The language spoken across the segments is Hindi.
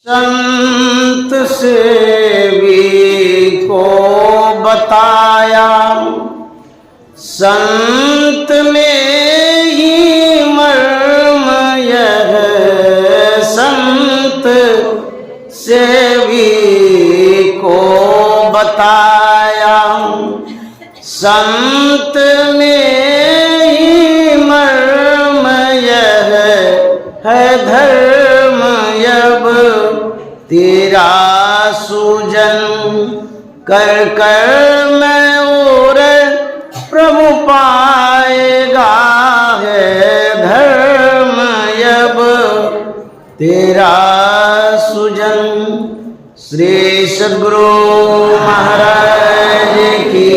संत सेवी को बताया, संत में ही मर्म यह, संत सेवी को बताया, संत में ही मर्म यह है धर्म यब तेरा सूजन कर कर मैं और प्रभु पाएगा है धर्म यब तेरा सूजन। श्री सद्गुरु महाराज की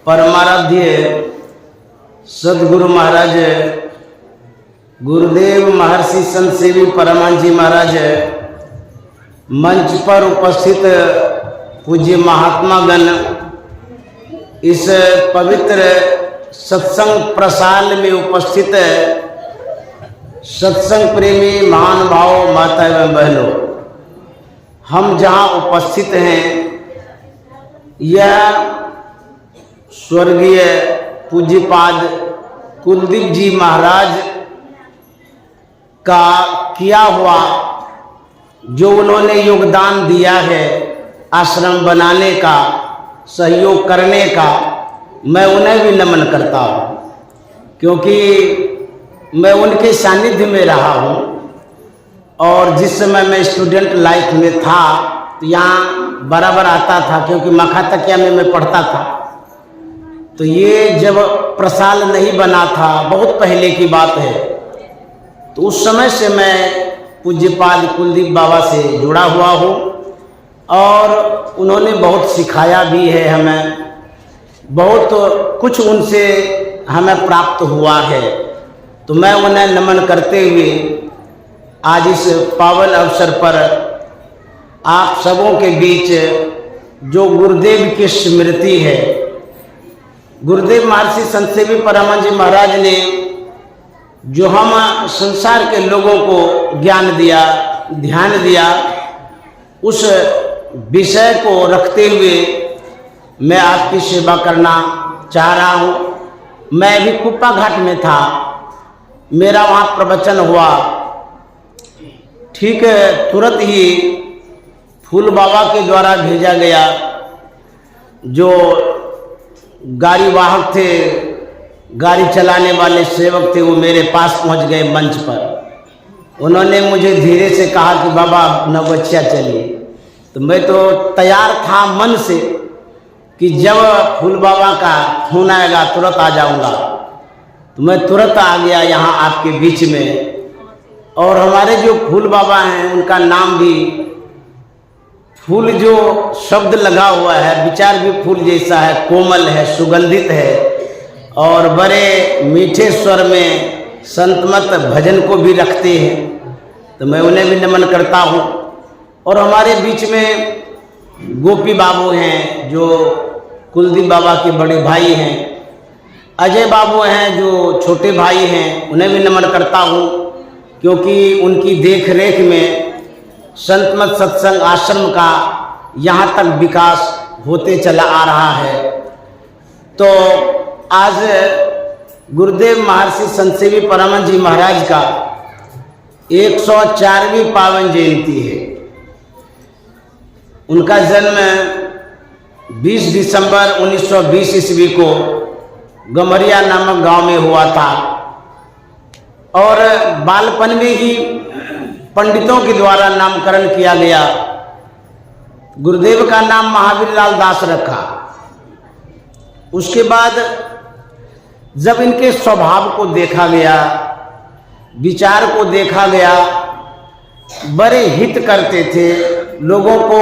परमाराध्य सद्गुरु महाराज गुरुदेव महर्षि संत सेवी परमानंद जी महाराज, मंच पर उपस्थित पूज्य महात्मागण, इस पवित्र सत्संग प्रसाल में उपस्थित सत्संग प्रेमी महानुभाव माता एवं बहनों, हम जहाँ उपस्थित हैं यह स्वर्गीय पूज्यपाद कुलदीप जी महाराज का किया हुआ जो उन्होंने योगदान दिया है आश्रम बनाने का, सहयोग करने का, मैं उन्हें भी नमन करता हूँ, क्योंकि मैं उनके सानिध्य में रहा हूँ। और जिस समय मैं स्टूडेंट लाइफ में था तो यहाँ बराबर आता था, क्योंकि मखातकिया में मैं पढ़ता था। तो ये जब प्रसाल नहीं बना था, बहुत पहले की बात है, तो उस समय से मैं पूज्यपाद कुलदीप बाबा से जुड़ा हुआ हूँ और उन्होंने बहुत सिखाया भी है हमें, बहुत कुछ उनसे हमें प्राप्त हुआ है। तो मैं उन्हें नमन करते हुए आज इस पावन अवसर पर आप सबों के बीच जो गुरुदेव की स्मृति है, गुरुदेव महर्षि संत सेवी परमानंद जी महाराज ने जो हम संसार के लोगों को ज्ञान दिया, ध्यान दिया, उस विषय को रखते हुए मैं आपकी सेवा करना चाह रहा हूँ। मैं भी कुप्पा घाट में था, मेरा वहाँ प्रवचन हुआ, ठीक है, तुरंत ही फूल बाबा के द्वारा भेजा गया, जो गाड़ी वाहक थे, गाड़ी चलाने वाले सेवक थे, वो मेरे पास पहुंच गए मंच पर। उन्होंने मुझे धीरे से कहा कि बाबा नवबछिया चलिए। तो मैं तो तैयार था मन से कि जब फूल बाबा का फोन आएगा तुरंत आ जाऊंगा। तो मैं तुरंत आ गया यहाँ आपके बीच में। और हमारे जो फूल बाबा हैं उनका नाम भी, फूल जो शब्द लगा हुआ है, विचार भी फूल जैसा है, कोमल है, सुगंधित है और बड़े मीठे स्वर में संतमत भजन को भी रखते हैं। तो मैं उन्हें भी नमन करता हूँ। और हमारे बीच में गोपी बाबू हैं जो कुलदीप बाबा के बड़े भाई हैं, अजय बाबू हैं जो छोटे भाई हैं, उन्हें भी नमन करता हूँ, क्योंकि उनकी देख रेख में संतमत सत्संग आश्रम का यहाँ तक विकास होते चला आ रहा है। तो आज गुरुदेव महर्षि संत सेवी परमानंद जी महाराज का 104वीं पावन जयंती है। उनका जन्म 20 दिसंबर 1920 ईस्वी को गम्हरिया नामक गांव में हुआ था और बालपन में ही पंडितों के द्वारा नामकरण किया गया। गुरुदेव का नाम महावीर लाल दास रखा। उसके बाद जब इनके स्वभाव को देखा गया, विचार को देखा गया, बड़े हित करते थे, लोगों को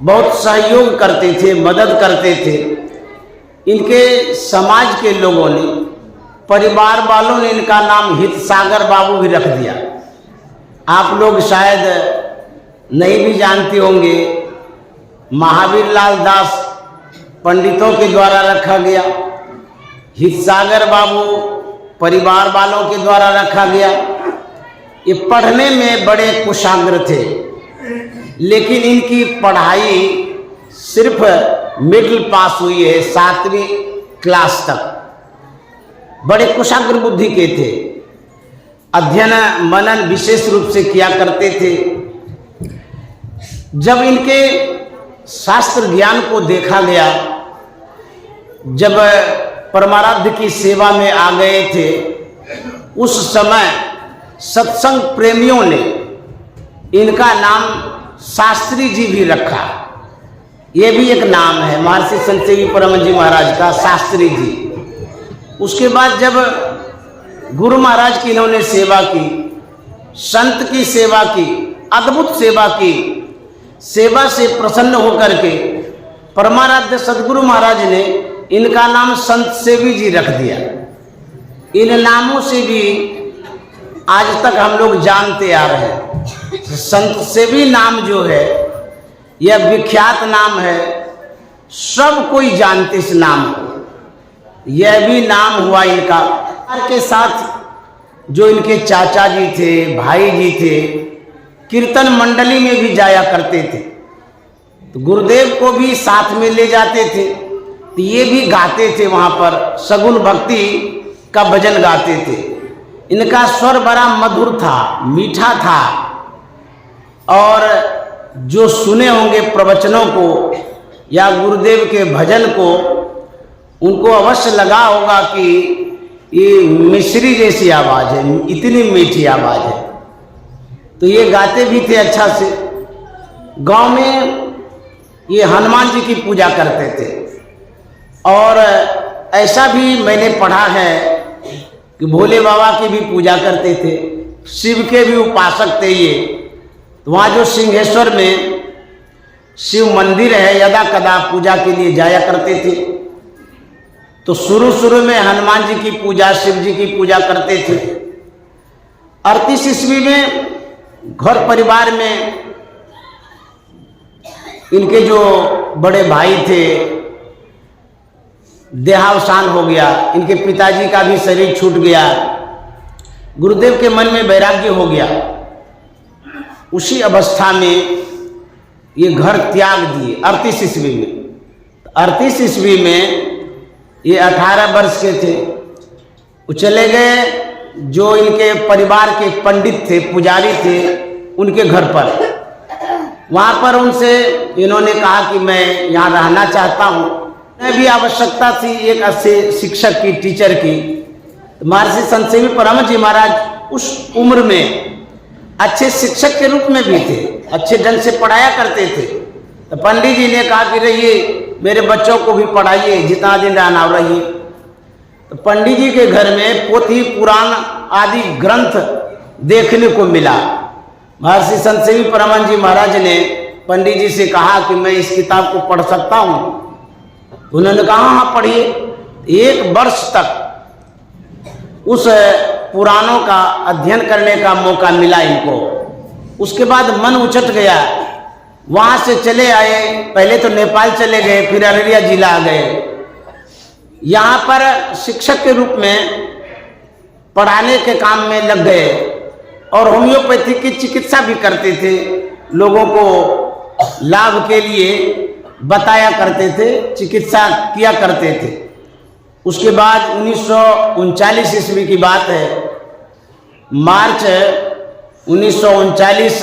बहुत सहयोग करते थे, मदद करते थे। इनके समाज के लोगों ने, परिवार वालों ने इनका नाम हित सागर बाबू भी रख दिया। आप लोग शायद नहीं भी जानते होंगे, महावीर लाल दास पंडितों के द्वारा रखा गया, हित सागर बाबू परिवार वालों के द्वारा रखा गया। ये पढ़ने में बड़े कुशाग्र थे, लेकिन इनकी पढ़ाई सिर्फ मिडिल पास हुई है, 7वीं क्लास तक। बड़े कुशाग्र बुद्धि के थे, अध्ययन मनन विशेष रूप से किया करते थे। जब इनके शास्त्र ज्ञान को देखा गया, जब परमाराध्य की सेवा में आ गए थे, उस समय सत्संग प्रेमियों ने इनका नाम शास्त्री जी भी रखा। ये भी एक नाम है महर्षि संत सेवी परम जी महाराज का, शास्त्री जी। उसके बाद जब गुरु महाराज की इन्होंने सेवा की, संत की सेवा की, अद्भुत सेवा की, सेवा से प्रसन्न होकर के परमाराध्य सदगुरु महाराज ने इनका नाम संत सेवी जी रख दिया। इन नामों से भी आज तक हम लोग जानते आ रहे हैं। संत सेवी नाम जो है यह विख्यात नाम है, सब कोई जानते इस नाम को। यह भी नाम हुआ इनका। के साथ जो इनके चाचा जी थे, भाई जी थे, कीर्तन मंडली में भी जाया करते थे, तो गुरुदेव को भी साथ में ले जाते थे, तो ये भी गाते थे वहाँ पर, सगुन भक्ति का भजन गाते थे। इनका स्वर बड़ा मधुर था, मीठा था, और जो सुने होंगे प्रवचनों को या गुरुदेव के भजन को, उनको अवश्य लगा होगा कि ये मिश्री जैसी आवाज़ है, इतनी मीठी आवाज़ है। तो ये गाते भी थे अच्छा से। गांव में ये हनुमान जी की पूजा करते थे, और ऐसा भी मैंने पढ़ा है कि भोले बाबा की भी पूजा करते थे, शिव के भी उपासक थे ये। तो वहाँ जो सिंहेश्वर में शिव मंदिर है, यदा कदा पूजा के लिए जाया करते थे। तो शुरू में हनुमान जी की पूजा, शिव जी की पूजा करते थे। 38 ईस्वी में घर परिवार में इनके जो बड़े भाई थे, देहावसान हो गया, इनके पिताजी का भी शरीर छूट गया, गुरुदेव के मन में वैराग्य हो गया। उसी अवस्था में ये घर त्याग दिए 38 ईस्वी में। 38 ईस्वी में ये 18 वर्ष के थे, वो चले गए जो इनके परिवार के पंडित थे, पुजारी थे, उनके घर पर। वहाँ पर उनसे इन्होंने कहा कि मैं यहाँ रहना चाहता हूँ। मैं भी आवश्यकता थी एक अच्छे शिक्षक की, टीचर की। महर्षि संत सेवी परम जी महाराज उस उम्र में अच्छे शिक्षक के रूप में भी थे, अच्छे ढंग से पढ़ाया करते थे। तो पंडित जी ने कहा कि रहिए, मेरे बच्चों को भी पढ़ाइए, जितना दिन रहना रहिए। तो पंडित जी के घर में पोथी पुराण आदि ग्रंथ देखने को मिला। महर्षि संत सेवी परम जी महाराज ने पंडित जी से कहा कि मैं इस किताब को पढ़ सकता हूँ। उन्होंने कहा हाँ पढ़िए। 1 वर्ष तक उस पुराणों का अध्ययन करने का मौका मिला इनको। उसके बाद मन उचट गया, वहाँ से चले आए। पहले तो नेपाल चले गए, फिर अररिया जिला आ गए। यहाँ पर शिक्षक के रूप में पढ़ाने के काम में लग गए, और होम्योपैथी की चिकित्सा भी करते थे, लोगों को लाभ के लिए बताया करते थे, चिकित्सा किया करते थे। उसके बाद 1939 ईस्वी की बात है, मार्च 1939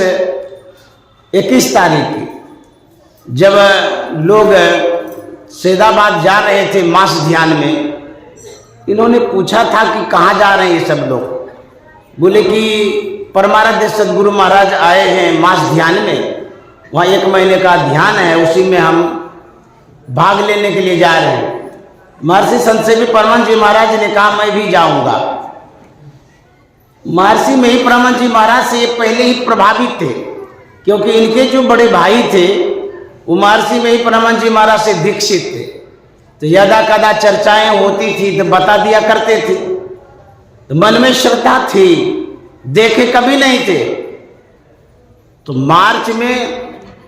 21 तारीख की, जब लोग सैदाबाद जा रहे थे मास ध्यान में, इन्होंने पूछा था कि कहाँ जा रहे हैं ये सब लोग। बोले कि परमाराध्य सदगुरु महाराज आए हैं मास ध्यान में, वहाँ 1 महीने का ध्यान है, उसी में हम भाग लेने के लिए जा रहे हैं। महर्षि संत सेवी परम जी महाराज ने कहा मैं भी जाऊंगा। महर्षि में ही परम जी महाराज से ये पहले ही प्रभावित थे, क्योंकि इनके जो बड़े भाई थे वो महर्षि में ही परम जी महाराज से दीक्षित थे। तो यदा कदा चर्चाएं होती थी तो बता दिया करते थे। तो मन में श्रद्धा थी, देखे कभी नहीं थे। तो मार्च में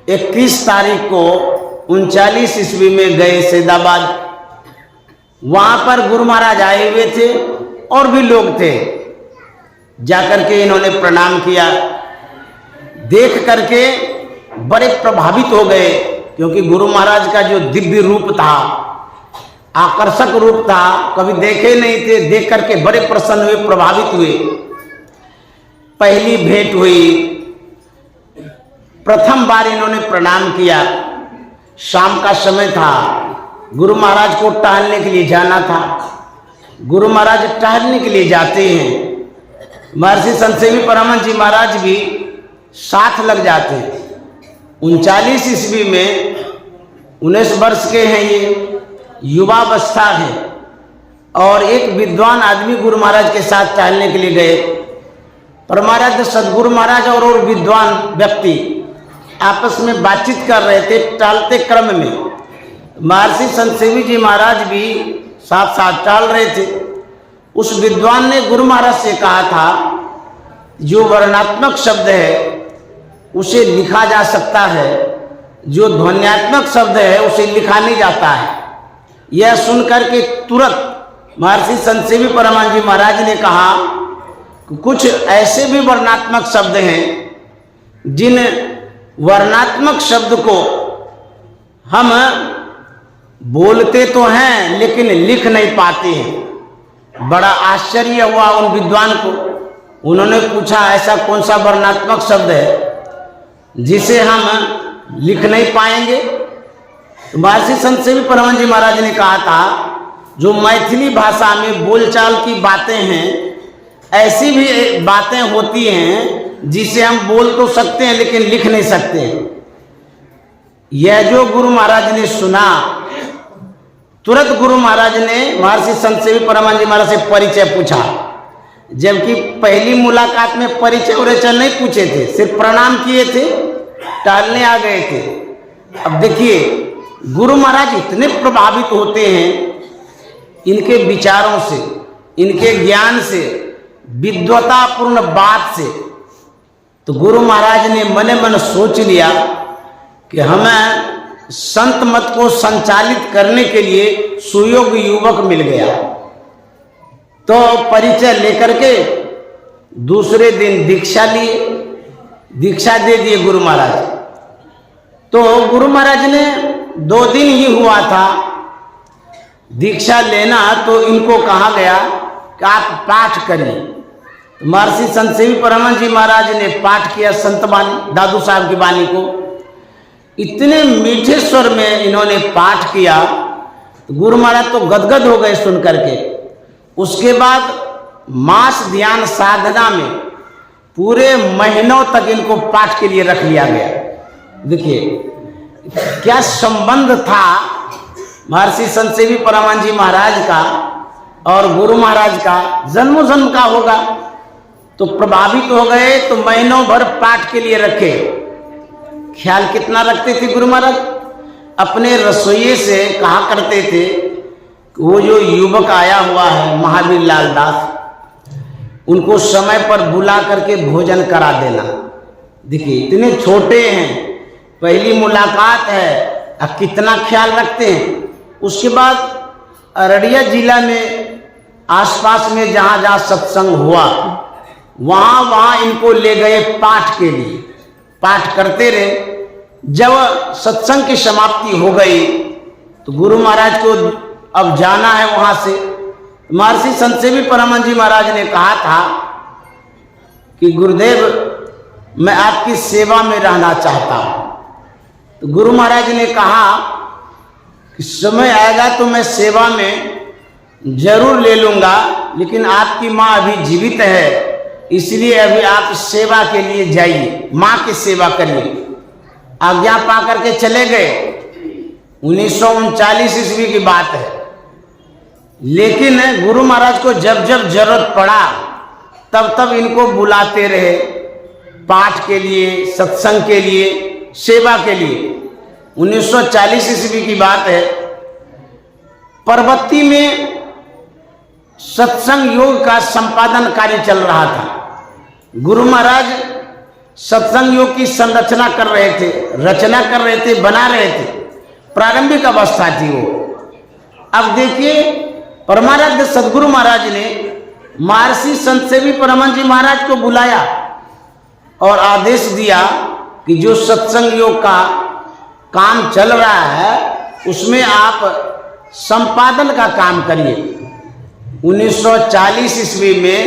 21 तारीख को 39 ईस्वी में गए सैदाबाद। वहां पर गुरु महाराज आए हुए थे और भी लोग थे। जाकर के इन्होंने प्रणाम किया। देख करके बड़े प्रभावित हो गए, क्योंकि गुरु महाराज का जो दिव्य रूप था, आकर्षक रूप था, कभी देखे नहीं थे। देख करके बड़े प्रसन्न हुए, प्रभावित हुए। पहली भेंट हुई, प्रथम बार इन्होंने प्रणाम किया। शाम का समय था, गुरु महाराज को टहलने के लिए जाना था। गुरु महाराज टहलने के लिए जाते हैं, महर्षि संत सेवी परमानंद जी महाराज भी साथ लग जाते हैं। 39 ईस्वी में 19 वर्ष के हैं, ये युवावस्था है। और एक विद्वान आदमी गुरु महाराज के साथ टहलने के लिए गए। परमाराध्य सदगुरु महाराज और विद्वान व्यक्ति आपस में बातचीत कर रहे थे। टहलते क्रम में महर्षि संत सेवी जी महाराज भी साथ साथ टहल रहे थे। उस विद्वान ने गुरु महाराज से कहा था, जो वर्णात्मक शब्द है उसे लिखा जा सकता है, जो ध्वन्यात्मक शब्द है उसे लिखा नहीं जाता है। यह सुनकर के तुरंत महर्षि संत सेवी परमानंद जी महाराज ने कहा कि कुछ ऐसे भी वर्णात्मक शब्द हैं जिन वर्णात्मक शब्द को हम बोलते तो हैं लेकिन लिख नहीं पाते हैं। बड़ा आश्चर्य हुआ उन विद्वान को। उन्होंने पूछा, ऐसा कौन सा वर्णात्मक शब्द है जिसे हम लिख नहीं पाएंगे? तो महर्षि संत सेवी परमानंद जी महाराज ने कहा था, जो मैथिली भाषा में बोलचाल की बातें हैं, ऐसी भी बातें होती हैं जिसे हम बोल तो सकते हैं लेकिन लिख नहीं सकते। यह जो गुरु महाराज ने सुना, तुरंत गुरु महाराज ने महर्षि संत सेवी परमानंद जी महाराज से परिचय पूछा। जबकि पहली मुलाकात में परिचय उरिचय नहीं पूछे थे, सिर्फ प्रणाम किए थे, टहलने आ गए थे। अब देखिए, गुरु महाराज इतने प्रभावित होते हैं इनके विचारों से, इनके ज्ञान से, विद्वतापूर्ण बात से। तो गुरु महाराज ने मने मन सोच लिया कि हमें संत मत को संचालित करने के लिए सुयोग्य युवक मिल गया। तो परिचय लेकर के दूसरे दिन दीक्षा लिए, दीक्षा दे दिए गुरु महाराज। तो गुरु महाराज ने 2 दिन ही हुआ था दीक्षा लेना, तो इनको कहा गया कि आप पाठ करिए। तो महर्षि संत सेवी परमानंद जी महाराज ने पाठ किया संत बानी, दादू साहब की बानी को। इतने मीठे स्वर में इन्होंने पाठ किया, तो गुरु महाराज तो गदगद हो गए सुन करके। उसके बाद मास ध्यान साधना में पूरे महीनों तक इनको पाठ के लिए रख लिया गया। देखिए क्या संबंध था महर्षि संत सेवी परमानंद जी महाराज का और गुरु महाराज का, जन्मों जन्म का होगा। तो प्रभावित हो गए, तो महीनों भर पाठ के लिए रखे। ख्याल कितना रखते थे गुरु महाराज? अपने रसोइये से कहा करते थे, वो जो युवक आया हुआ है महावीर लाल दास, उनको समय पर बुला करके भोजन करा देना। देखिए इतने छोटे हैं, पहली मुलाकात है, अब कितना ख्याल रखते हैं। उसके बाद अररिया जिला में आसपास में जहाँ जहाँ सत्संग हुआ, वहाँ इनको ले गए पाठ के लिए। पाठ करते रहे। जब सत्संग की समाप्ति हो गई तो गुरु महाराज को अब जाना है वहाँ से। महर्षि संत सेवी परमानंद जी महाराज ने कहा था कि गुरुदेव मैं आपकी सेवा में रहना चाहता हूँ। तो गुरु महाराज ने कहा कि समय आएगा तो मैं सेवा में जरूर ले लूँगा, लेकिन आपकी माँ अभी जीवित है, इसलिए अभी आप सेवा के लिए जाइए, माँ की सेवा करिए। आज्ञा पा करके चले गए। 1939 ईस्वी की बात है। लेकिन गुरु महाराज को जब जब जरूरत पड़ा तब तब इनको बुलाते रहे, पाठ के लिए, सत्संग के लिए, सेवा के लिए। 1940 ईस्वी की बात है। परबत्ती में सत्संग योग का संपादन कार्य चल रहा था। गुरु महाराज सत्संग योग की संरचना कर रहे थे, रचना कर रहे थे, बना रहे थे। प्रारंभिक अवस्था थी वो। अब देखिए परमाराध्य सदगुरु महाराज ने महर्षि संत सेवी परमानंद जी महाराज को बुलाया और आदेश दिया कि जो सत्संग योग का काम चल रहा है उसमें आप संपादन का काम करिए। 1940 ईस्वी में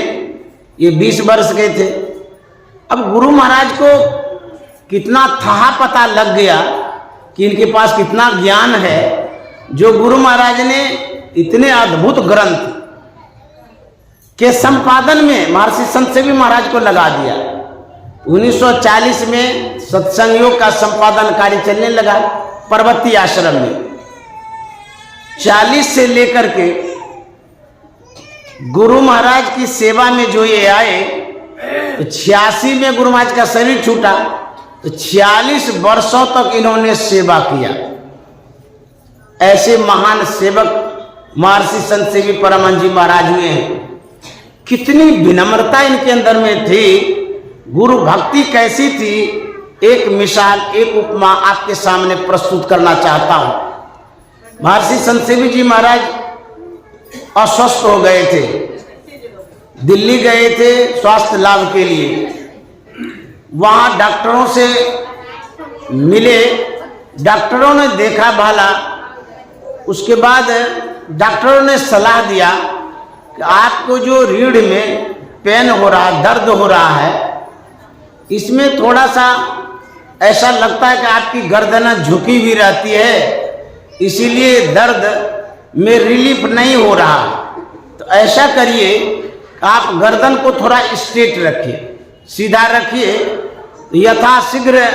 ये 20 वर्ष के थे। अब गुरु महाराज को कितना था पता लग गया कि इनके पास कितना ज्ञान है, जो गुरु महाराज ने इतने अद्भुत ग्रंथ के संपादन में महर्षि संत सेवी महाराज को लगा दिया। 1940 में सत्संग योग का संपादन कार्य चलने लगा पर्वतीय आश्रम में। 40 से लेकर के गुरु महाराज की सेवा में जो ये आए तो 86 में गुरु महाराज का शरीर छूटा, तो 46 वर्षों तक इन्होंने सेवा किया। ऐसे महान सेवक महर्षि संत सेवी परमानंद जी महाराज हुए हैं। कितनी विनम्रता इनके अंदर में थी, गुरु भक्ति कैसी थी, एक मिसाल, एक उपमा आपके सामने प्रस्तुत करना चाहता हूं। महर्षि संत सेवी जी महाराज अस्वस्थ हो गए थे, दिल्ली गए थे स्वास्थ्य लाभ के लिए। वहां डॉक्टरों से मिले, डॉक्टरों ने देखा भाला, उसके बाद डॉक्टरों ने सलाह दिया कि आपको जो रीढ़ में पेन हो रहा, दर्द हो रहा है, इसमें थोड़ा सा ऐसा लगता है कि आपकी गर्दन झुकी हुई रहती है, इसीलिए दर्द में रिलीफ नहीं हो रहा। तो ऐसा करिए, आप गर्दन को थोड़ा स्ट्रेट रखिए, सीधा रखिए, यथाशीघ्र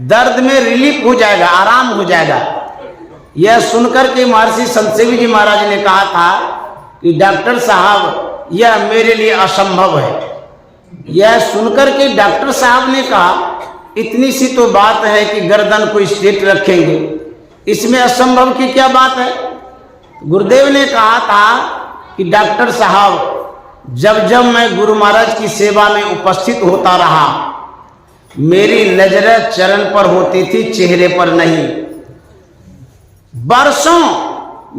दर्द में रिलीफ हो जाएगा, आराम हो जाएगा। यह सुनकर के महर्षि संत सेवी जी महाराज ने कहा था कि डॉक्टर साहब यह मेरे लिए असंभव है। यह सुनकर के डॉक्टर साहब ने कहा इतनी सी तो बात है कि गर्दन को स्ट्रेट रखेंगे, इसमें असंभव की क्या बात है। गुरुदेव ने कहा था कि डॉक्टर साहब जब जब मैं गुरु महाराज की सेवा में उपस्थित होता रहा, मेरी नजर चरण पर होती थी, चेहरे पर नहीं। वर्षों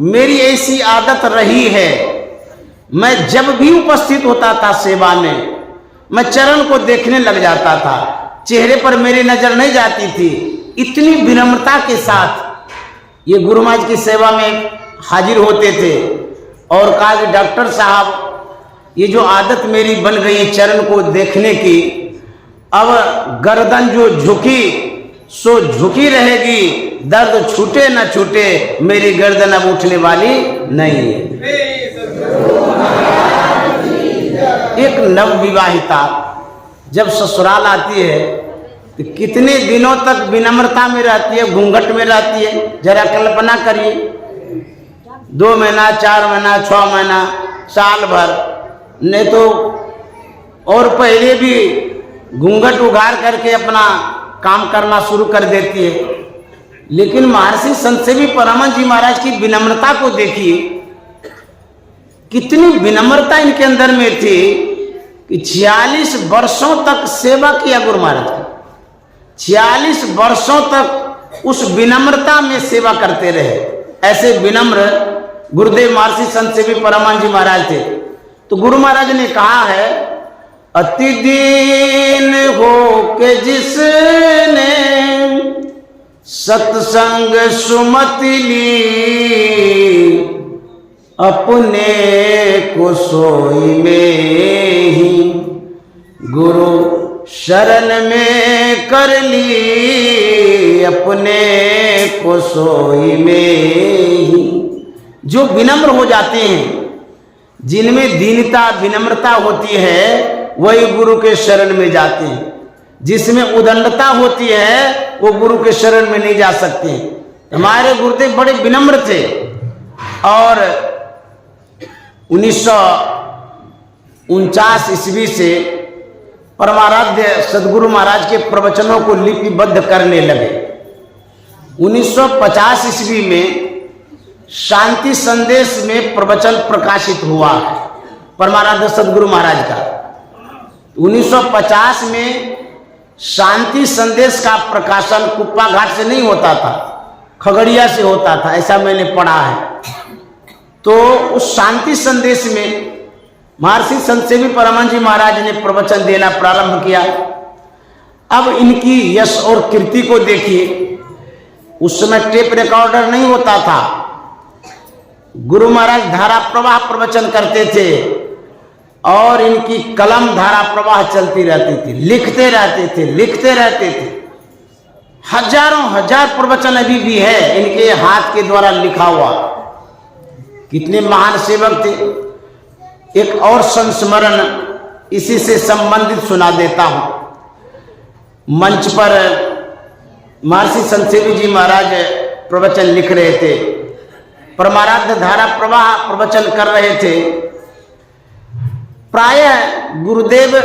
मेरी ऐसी आदत रही है, मैं जब भी उपस्थित होता था सेवा में, मैं चरण को देखने लग जाता था, चेहरे पर मेरी नजर नहीं जाती थी। इतनी विनम्रता के साथ ये गुरु महाराज की सेवा में हाजिर होते थे और कहा कि डॉक्टर साहब ये जो आदत मेरी बन गई चरण को देखने की, अब गर्दन जो झुकी सो झुकी रहेगी, दर्द छूटे न छूटे, मेरी गर्दन अब उठने वाली नहीं है। एक नवविवाहिता जब ससुराल आती है तो कितने दिनों तक विनम्रता में रहती है, घूंघट में रहती है। जरा कल्पना करिए, 2 महीना, 4 महीना, 6 महीना, साल भर, नहीं तो और पहले भी घूंघट उघार करके अपना काम करना शुरू कर देती है। लेकिन महर्षि संत सेवी परमानंद जी महाराज की विनम्रता को देखिए, कितनी विनम्रता इनके अंदर में थी कि 46 वर्षों तक सेवा किया गुरु महाराज की। 46 वर्षों तक उस विनम्रता में सेवा करते रहे। ऐसे विनम्र गुरुदेव महर्षि संत सेवी परमानंद जी महाराज थे। तो गुरु महाराज ने कहा है, अति दीन हो के जिसने सत्संग सुमति ली, अपने को सोई में ही गुरु शरण में कर ली, अपने को सोई में ही। जो विनम्र हो जाते हैं, जिनमें दीनता विनम्रता होती है, वही गुरु के शरण में जाते हैं। जिसमें उदंडता होती है वो गुरु के शरण में नहीं जा सकते। हमारे गुरुदेव बड़े विनम्र थे और 1949 ईस्वी से परमाराध्य सदगुरु महाराज के प्रवचनों को लिपिबद्ध करने लगे। 1950 ईस्वी में शांति संदेश में प्रवचन प्रकाशित हुआ परमाराध्य सदगुरु महाराज का। 1950 में शांति संदेश का प्रकाशन कुप्पा घाट से नहीं होता था, खगड़िया से होता था, ऐसा मैंने पढ़ा है। तो उस शांति संदेश में महर्षि संत सेवी परमानंद जी महाराज ने प्रवचन देना प्रारंभ किया। अब इनकी यश और कीर्ति को देखिए। उस समय टेप रिकॉर्डर नहीं होता था। गुरु महाराज धारा प्रवाह प्रवचन करते थे और इनकी कलम धारा प्रवाह चलती रहती थी, लिखते रहते थे। हजारों हजार प्रवचन अभी भी है इनके हाथ के द्वारा लिखा हुआ। कितने महान सेवक थे। एक और संस्मरण इसी से संबंधित सुना देता हूं। मंच पर महर्षि संत सेवी जी महाराज प्रवचन लिख रहे थे, परमाराध्य धारा प्रवाह प्रवचन कर रहे थे। प्रायः गुरुदेव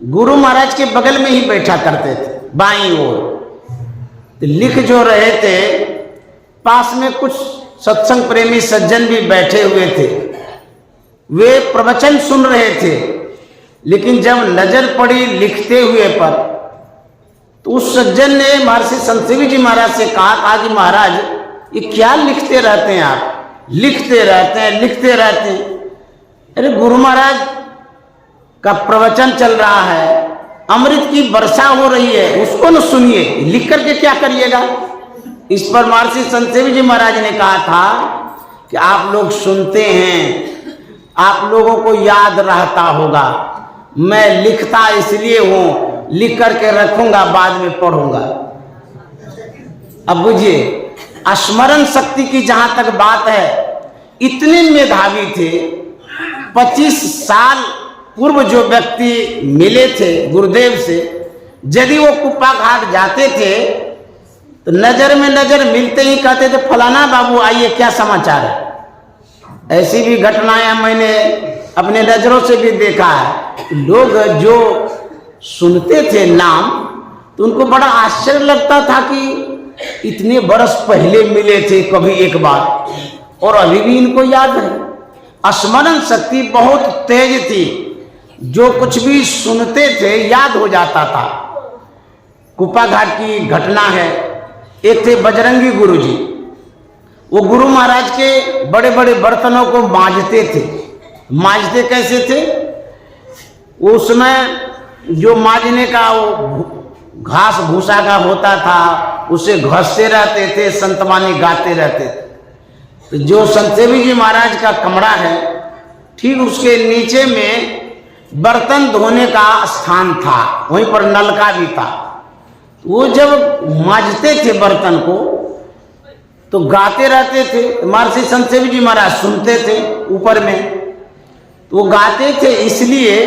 गुरु महाराज के बगल में ही बैठा करते थे, बाईं ओर। लिख जो रहे थे, पास में कुछ सत्संग प्रेमी सज्जन भी बैठे हुए थे। वे प्रवचन सुन रहे थे, लेकिन जब नजर पड़ी लिखते हुए पर, तो उस सज्जन ने महर्षि संत सेवी जी महाराज से कहा कि महाराज ये क्या लिखते रहते हैं आप? लिखते रहते हैं। अरे गुरु महाराज का प्रवचन चल रहा है, अमृत की वर्षा हो रही है, उसको न सुनिए, लिख करके क्या करिएगा? इस पर महर्षि संत सेवी जी महाराज ने कहा था कि आप लोग सुनते हैं, आप लोगों को याद रहता होगा, मैं लिखता इसलिए हूं, लिख करके रखूंगा, बाद में पढ़ूंगा। अब बुझिए, स्मरण शक्ति की जहां तक बात है, इतने मेधावी थे। 25 साल पूर्व जो व्यक्ति मिले थे गुरुदेव से, यदि वो कुप्पा घाट जाते थे तो नजर में नजर मिलते ही कहते थे, फलाना बाबू आइए, क्या समाचार है। ऐसी भी घटनाएं मैंने अपने नजरों से भी देखा है। लोग जो सुनते थे नाम, तो उनको बड़ा आश्चर्य लगता था कि इतने बरस पहले मिले थे कभी एक बार, और अभी भी इनको याद है। स्मरण शक्ति बहुत तेज थी, जो कुछ भी सुनते थे याद हो जाता था। कुप्पा घाट की घटना है। एक थे बजरंगी गुरु जी, वो गुरु महाराज के बड़े बड़े बर्तनों को मांजते थे। मांजते कैसे थे? वो उसमें जो मांजने का वो घास भूसा का होता था, उसे घसते रहते थे, संतवानी गाते रहते थे। तो जो संत सेवी जी महाराज का कमरा है, ठीक उसके नीचे में बर्तन धोने का स्थान था, वहीं पर नलका भी था। वो जब मांजते थे बर्तन को तो गाते रहते थे। महर्षि संत सेवी जी महाराज सुनते थे ऊपर में। तो वो गाते थे इसलिए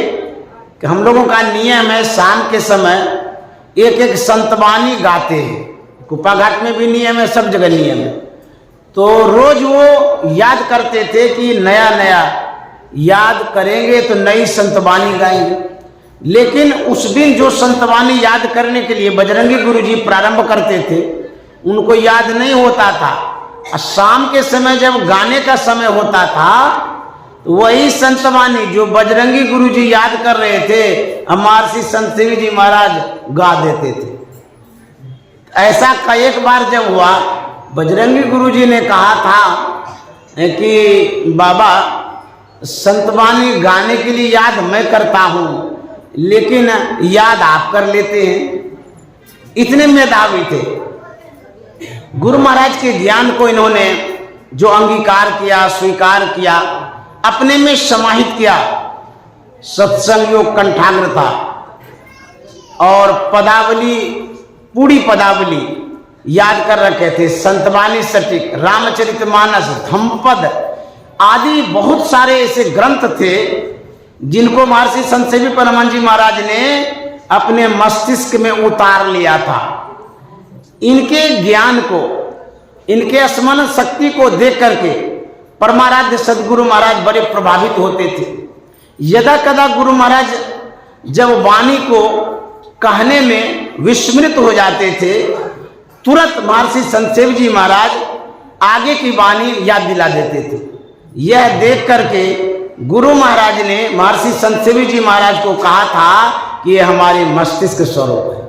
कि हम लोगों का नियम है, शाम के समय एक एक संतवानी गाते हैं। कुप्पा घाट में भी नियम है, सब जगह नियम है। तो रोज वो याद करते थे कि नया नया याद करेंगे तो नई संतवानी गाएंगे। लेकिन उस दिन जो संतवानी याद करने के लिए बजरंगी गुरुजी प्रारंभ करते थे, उनको याद नहीं होता था। और शाम के समय जब गाने का समय होता था, तो वही संतवानी जो बजरंगी गुरुजी याद कर रहे थे, महर्षि संत सेवी जी महाराज गा देते थे। ऐसा कई बार जब हुआ, बजरंगी गुरुजी ने कहा था कि बाबा संतवानी गाने के लिए याद मैं करता हूं, लेकिन याद आप कर लेते हैं। इतने मेधावी थे। गुरु महाराज के ज्ञान को इन्होंने जो अंगीकार किया, स्वीकार किया, अपने में समाहित किया। सत्संग योग कंठाग्र था और पदावली, पूरी पदावली याद कर रखे थे। संतवानी सटिक, रामचरितमानस, धम्मपद आदि बहुत सारे ऐसे ग्रंथ थे जिनको महर्षि संत सेवी परमानंद जी महाराज ने अपने मस्तिष्क में उतार लिया था। इनके ज्ञान को, इनके स्मरण शक्ति को देख करके परमाराध्य सदगुरु महाराज बड़े प्रभावित होते थे। यदा कदा गुरु महाराज जब वाणी को कहने में विस्मृत हो जाते थे, तुरंत महर्षि संत सेवी जी महाराज आगे की वाणी याद दिला देते थे। यह देख करके गुरु महाराज ने महर्षि संत सेवी जी महाराज को कहा था कि यह हमारे मस्तिष्क स्वरूप है।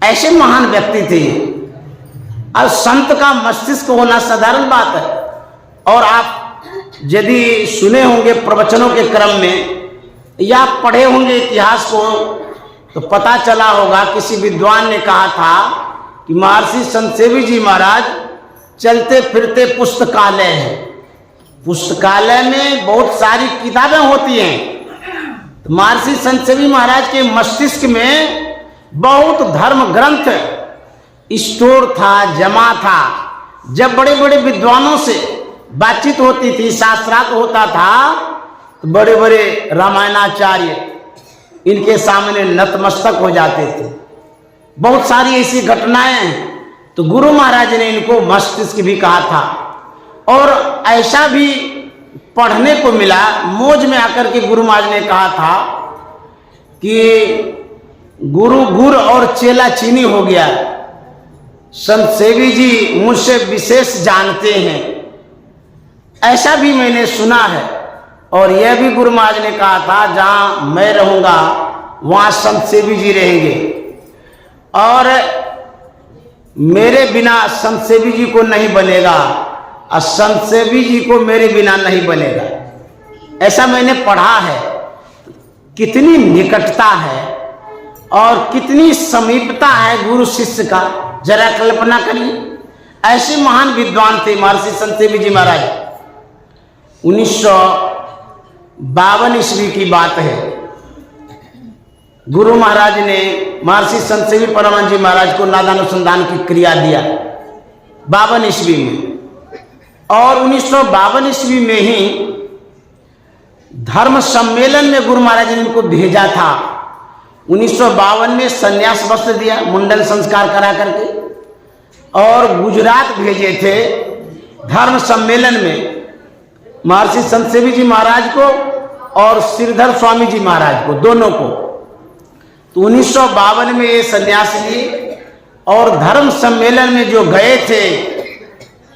ऐसे महान व्यक्ति थे। और संत का मस्तिष्क होना साधारण बात है। और आप यदि सुने होंगे प्रवचनों के क्रम में या पढ़े होंगे इतिहास को, तो पता चला होगा किसी विद्वान ने कहा था कि महर्षि संत सेवी जी महाराज चलते फिरते पुस्तकालय है। पुस्तकालय में बहुत सारी किताबें होती हैं। तो महर्षि संत सेवी महाराज के मस्तिष्क में बहुत धर्म ग्रंथ स्टोर था, जमा था। जब बड़े बड़े विद्वानों से बातचीत होती थी, शास्त्रार्थ होता था, तो बड़े बड़े रामायणाचार्य इनके सामने नतमस्तक हो जाते थे। बहुत सारी ऐसी घटनाएं हैं। तो गुरु महाराज ने इनको मस्तिष्क भी कहा था। और ऐसा भी पढ़ने को मिला, मौज में आकर के गुरु महाराज ने कहा था कि गुरु गुड़ और चेला चीनी हो गया। संत सेवी जी मुझसे विशेष जानते हैं, ऐसा भी मैंने सुना है। और यह भी गुरु महाराज ने कहा था, जहां मैं रहूंगा वहां संत सेवी जी रहेंगे, और मेरे बिना संत सेवी जी को नहीं बनेगा और संत सेवी जी को मेरे बिना नहीं बनेगा। ऐसा मैंने पढ़ा है। कितनी निकटता है और कितनी समीपता है गुरु शिष्य का, जरा कल्पना करिए। ऐसे महान विद्वान थे महर्षि संत सेवी जी महाराज। 1952 ईस्वी की बात है। गुरु महाराज ने महर्षि संत सेवी परमानंद जी महाराज को नादानुसंधान की क्रिया दिया 52 ईस्वी में। और 1952 ईस्वी में ही धर्म सम्मेलन में गुरु महाराज ने इनको भेजा था। 1952 में संन्यास वस्त्र दिया, मुंडन संस्कार करा करके, और गुजरात भेजे थे धर्म सम्मेलन में महर्षि संत सेवी जी महाराज को और श्रीधर स्वामी जी महाराज को, दोनों को। तो 1952 में ये संन्यास लिए और धर्म सम्मेलन में जो गए थे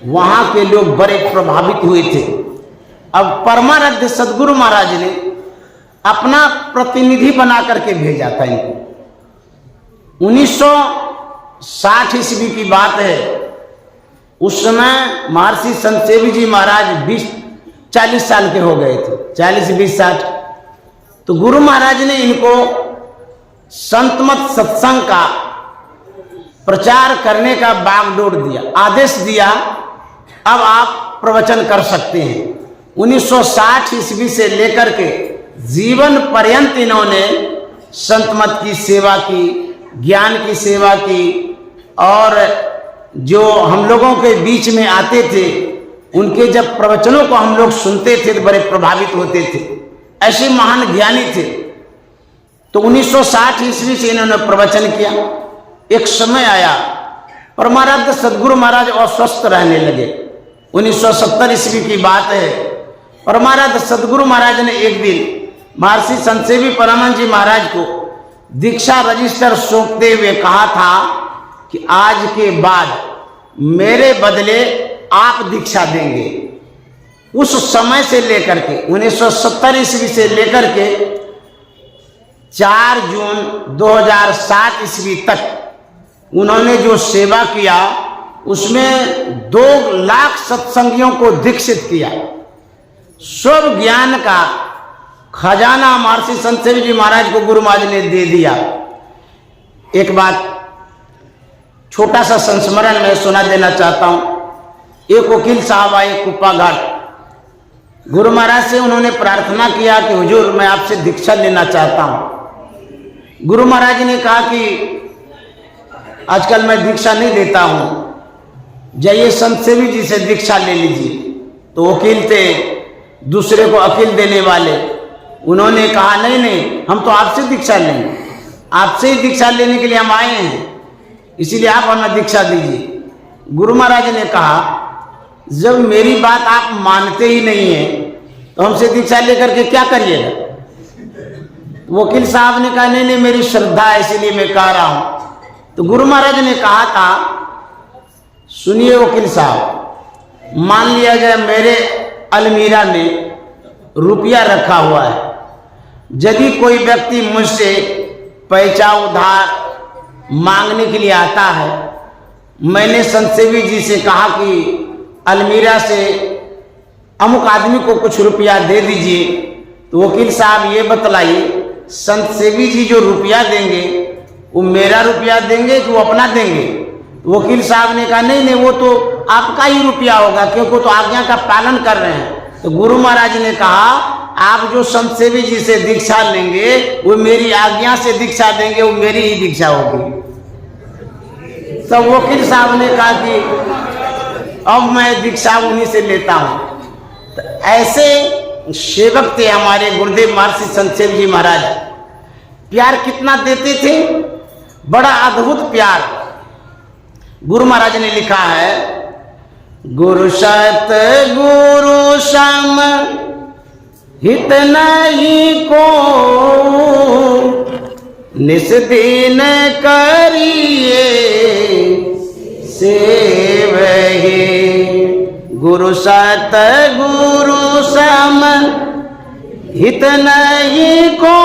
वहां के लोग बड़े प्रभावित हुए थे। अब परमानंद सदगुरु महाराज ने अपना प्रतिनिधि बना करके भेजा था इनको। 1960 ईस्वी की बात है। उस समय महर्षि संत सेवी जी महाराज 40 साल के हो गए थे, 40, 20, 60। तो गुरु महाराज ने इनको संतमत सत्संग का प्रचार करने का बागडोर दिया, आदेश दिया, अब आप प्रवचन कर सकते हैं। 1960 ईस्वी से लेकर के जीवन पर्यंत इन्होंने संतमत की सेवा की, ज्ञान की सेवा की, और जो हम लोगों के बीच में आते थे उनके जब प्रवचनों को हम लोग सुनते थे तो बड़े प्रभावित होते थे। ऐसे महान ज्ञानी थे। तो 1960 ईस्वी से इन्होंने प्रवचन किया। एक समय आया, परमाराध्य सदगुरु महाराज अस्वस्थ रहने लगे। 1970 ईस्वी की बात है। परमाराध्य सदगुरु महाराज ने एक दिन महर्षि संत सेवी परमानंद जी महाराज को दीक्षा रजिस्टर सौंपते हुए कहा था कि आज के बाद मेरे बदले आप दीक्षा देंगे। उस समय से लेकर के 1970 ईस्वी से लेकर के 4 जून 2007 ईस्वी तक उन्होंने जो सेवा किया उसमें 2 लाख सत्संगियों को दीक्षित किया। सब ज्ञान का खजाना महर्षि संत सेवी जी महाराज को गुरु महाराज ने दे दिया। एक बात छोटा सा संस्मरण में सुना देना चाहता हूं। एक वकील साहब आए कुप्पा घाट। गुरु महाराज से उन्होंने प्रार्थना किया कि हुजूर मैं आपसे दीक्षा लेना चाहता हूं। गुरु महाराज ने कहा कि आजकल मैं दीक्षा नहीं देता हूं, जाइए संत सेवी जी से दीक्षा ले लीजिए। तो वकील थे दूसरे को अकील देने वाले, उन्होंने कहा नहीं नहीं हम तो आपसे दीक्षा लेंगे, आपसे ही दीक्षा लेने के लिए हम आए हैं, इसीलिए आप हमें दीक्षा दीजिए। गुरु महाराज ने कहा जब मेरी बात आप मानते ही नहीं है तो हमसे दीक्षा लेकर के क्या करिएगा। वकील साहब ने कहा नहीं नहीं मेरी श्रद्धा है इसीलिए मैं कह रहा हूं। तो गुरु महाराज ने कहा था सुनिए वकील साहब, मान लिया जाए मेरे अलमीरा में रुपया रखा हुआ है, यदि कोई व्यक्ति मुझसे पैसा उधार मांगने के लिए आता है, मैंने संत सेवी जी से कहा कि अलमीरा से अमुक आदमी को कुछ रुपया दे दीजिए। तो वकील साहब ये बतलाइए, संत सेवी जी जो रुपया देंगे वो मेरा रुपया देंगे कि वो अपना देंगे? तो वकील साहब ने कहा नहीं नहीं, वो तो आपका ही रुपया होगा, क्योंकि वो तो आज्ञा का पालन कर रहे हैं। तो गुरु महाराज ने कहा आप जो संत सेवी जी से दीक्षा लेंगे वो मेरी आज्ञा से दीक्षा देंगे, वो मेरी ही दीक्षा होगी। तब वकील साहब ने कहा कि अब मैं दीक्षा उन्हीं से लेता हूं। तो ऐसे सेवक थे हमारे गुरुदेव महर्षि संत सेवी जी महाराज। प्यार कितना देते थे, बड़ा अद्भुत प्यार। गुरु महाराज ने लिखा है, गुरु सत गुरु सम हित नहीं को निस दिन करिए सेवहे। गुरु सत गुरु सम हित नहीं को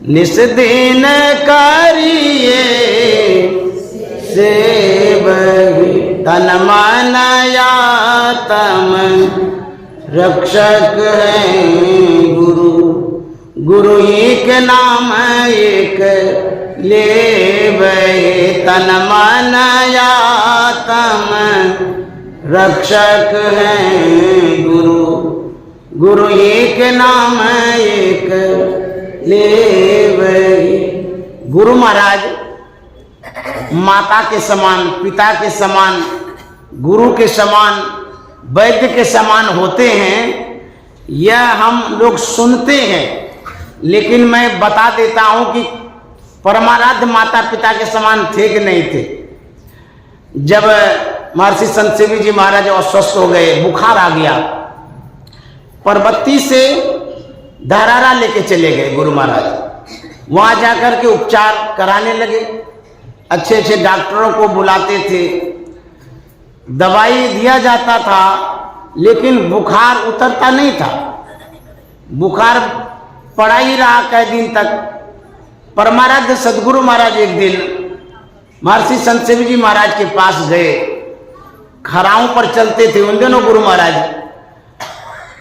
निस दिन करिए सेवहे। तन मन आत्म रक्षक है गुरु, गुरु एक नाम एक लेवै। तन मन आत्म रक्षक है गुरु, गुरु एक नाम एक लेवै। गुरु महाराज माता के समान, पिता के समान, गुरु के समान, वैद्य के समान होते हैं। यह हम लोग सुनते हैं, लेकिन मैं बता देता हूं कि परमाराध्य माता पिता के समान थे कि नहीं थे। जब महर्षि संत सेवी जी महाराज अस्वस्थ हो गए, बुखार आ गया, परबत्ती से धरारा लेके चले गए गुरु महाराज। वहां जाकर के उपचार कराने लगे, अच्छे अच्छे डॉक्टरों को बुलाते थे, दवाई दिया जाता था, लेकिन बुखार उतरता नहीं था। बुखार पड़ा ही रहा कई दिन तक। परमाराध्य सदगुरु महाराज एक दिन महर्षि संत सेवी जी महाराज के पास गए। खराओं पर चलते थे उन दिनों गुरु महाराज।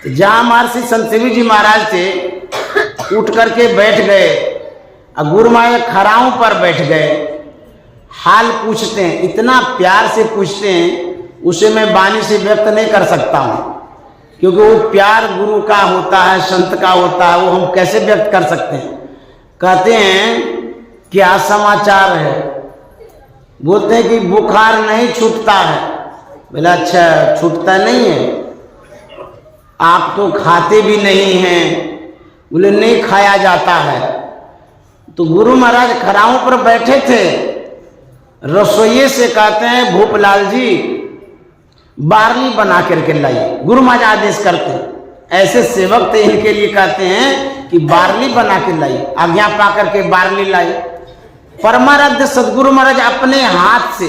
तो जहां महर्षि संत सेवी जी महाराज थे, उठ करके बैठ गए और गुरु महाराज खराओं पर बैठ गए। हाल पूछते हैं, इतना प्यार से पूछते हैं, उसे मैं वाणी से व्यक्त नहीं कर सकता हूं, क्योंकि वो प्यार गुरु का होता है, संत का होता है, वो हम कैसे व्यक्त कर सकते हैं। कहते हैं क्या समाचार है? बोलते हैं कि बुखार नहीं छूटता है। बोला अच्छा छूटता नहीं है, आप तो खाते भी नहीं हैं। बोले नहीं खाया जाता है। तो गुरु महाराज खराओं पर बैठे थे, रसोइये से कहते हैं भूपलाल जी बार्ली बना करके लाइए। गुरु महाराज आदेश करते हैं, ऐसे सेवक थे, इनके लिए कहते हैं कि बार्ली बना के लाइए। आज्ञा पा करके बार्ली लाई। परमाराध्य सदगुरु महाराज अपने हाथ से